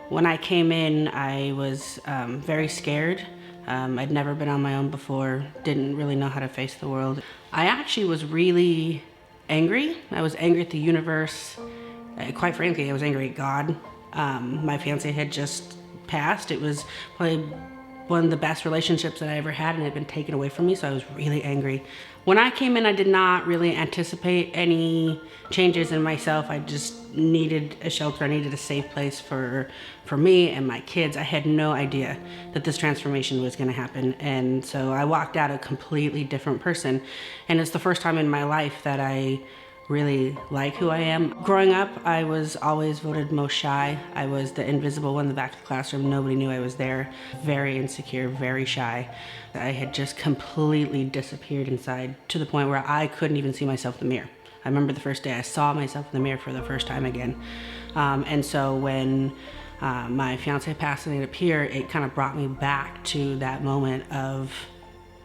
When I came in, I was very scared. I'd never been on my own before, didn't really know how to face the world. I actually was really angry. I was angry at the universe. Quite frankly, I was angry at God. My fiance had just passed. It was probably one of the best relationships that I ever had, and it had been taken away from me, so I was really angry. When I came in, I did not really anticipate any changes in myself. I just needed a shelter. I needed a safe place for me and my kids. I had no idea that this transformation was going to happen, and so I walked out a completely different person. And it's the first time in my life that I really like who I am. Growing up, I was always voted most shy. I was the invisible one in the back of the classroom. Nobody knew I was there. Very insecure, very shy. I had just completely disappeared inside to the point where I couldn't even see myself in the mirror. I remember the first day I saw myself in the mirror for the first time again. And so when my fiance passed and it appeared, it kind of brought me back to that moment of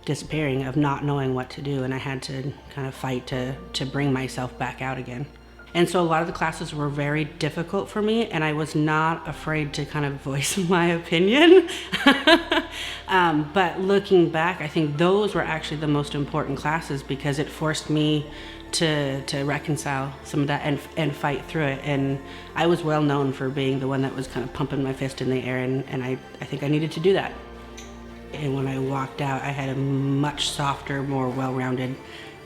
disappearing, of not knowing what to do, and I had to kind of fight to bring myself back out again. And so a lot of the classes were very difficult for me, and I was not afraid to kind of voice my opinion. But looking back, I think those were actually the most important classes because it forced me to reconcile some of that and fight through it. And I was well known for being the one that was kind of pumping my fist in the air, and I think I needed to do that. And when I walked out, I had a much softer, more well-rounded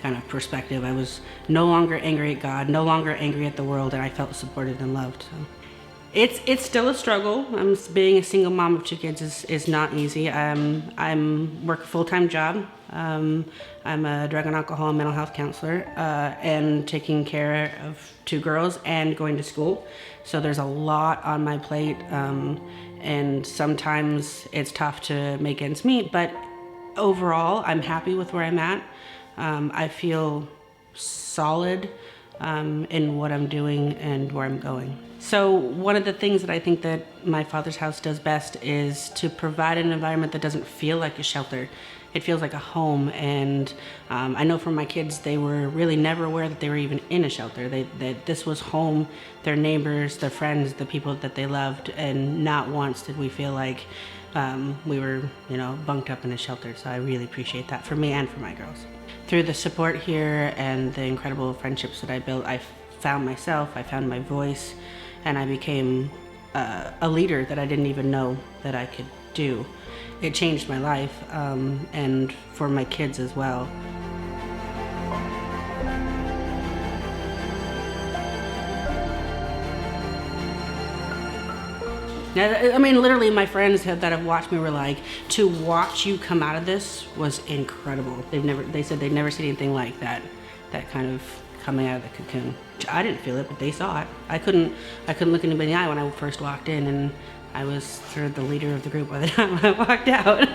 kind of perspective. I was no longer angry at God, no longer angry at the world, and I felt supported and loved. So it's still a struggle. Being a single mom of two kids is not easy. I'm work a full-time job. I'm a drug and alcohol and mental health counselor, and taking care of two girls and going to school. So there's a lot on my plate. And sometimes it's tough to make ends meet, but overall, I'm happy with where I'm at. I feel solid in what I'm doing and where I'm going. So one of the things that I think that my father's house does best is to provide an environment that doesn't feel like a shelter. It feels like a home, and I know from my kids, they were really never aware that they were even in a shelter. That this was home, their neighbors, their friends, the people that they loved, and not once did we feel like we were, bunked up in a shelter. So I really appreciate that for me and for my girls. Through the support here and the incredible friendships that I built, I found myself, I found my voice, and I became a leader that I didn't even know that I could do. It changed my life, and for my kids as well. Now, literally my friends that have watched me were like, to watch you come out of this was incredible. They said they'd never seen anything like that kind of coming out of the cocoon. I didn't feel it, but they saw it. I couldn't look anybody in the eye when I first walked in, and I was sort of the leader of the group by the time I walked out.